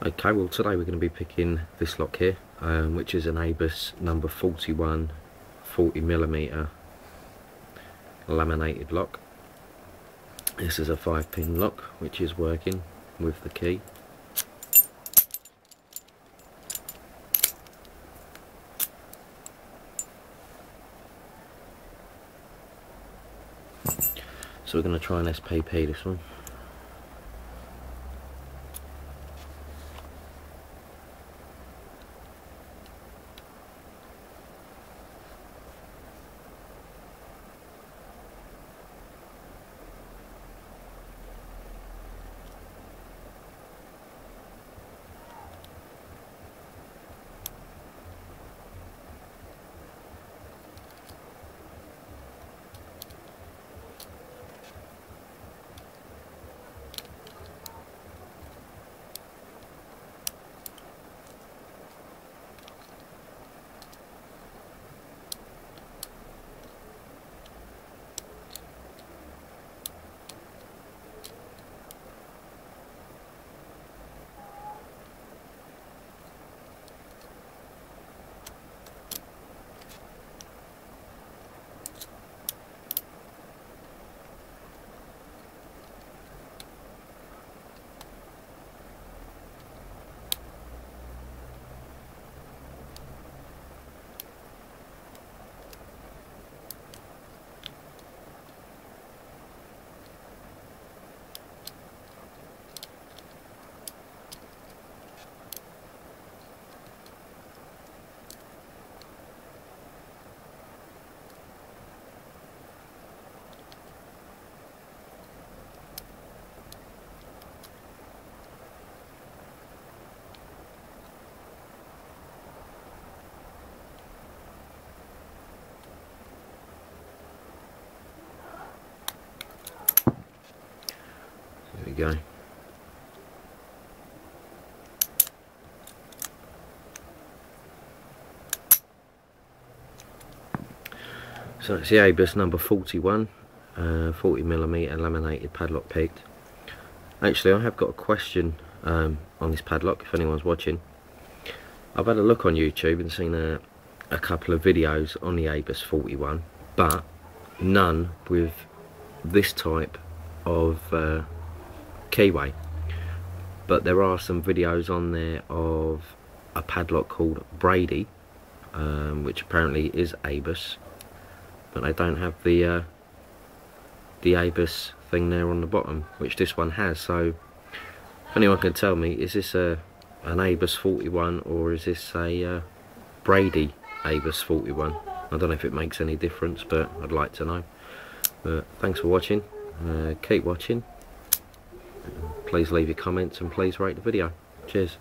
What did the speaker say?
Okay, well today we're going to be picking this lock here, which is an ABUS number 41 40mm laminated lock. This is a 5-pin lock which is working with the key. So we're going to try an SPP this one. There we go. So it's the ABUS number 41 40mm laminated padlock pegged. Actually, I have got a question on this padlock if anyone's watching. I've had a look on YouTube and seen a couple of videos on the ABUS 41, but none with this type of keyway. But there are some videos on there of a padlock called Brady, which apparently is ABUS, but they don't have the ABUS thing there on the bottom, which this one has. So if anyone can tell me, is this an ABUS 41 or is this a Brady ABUS 41? I don't know if it makes any difference, but I'd like to know. But thanks for watching. Keep watching. Please leave your comments and please rate the video. Cheers.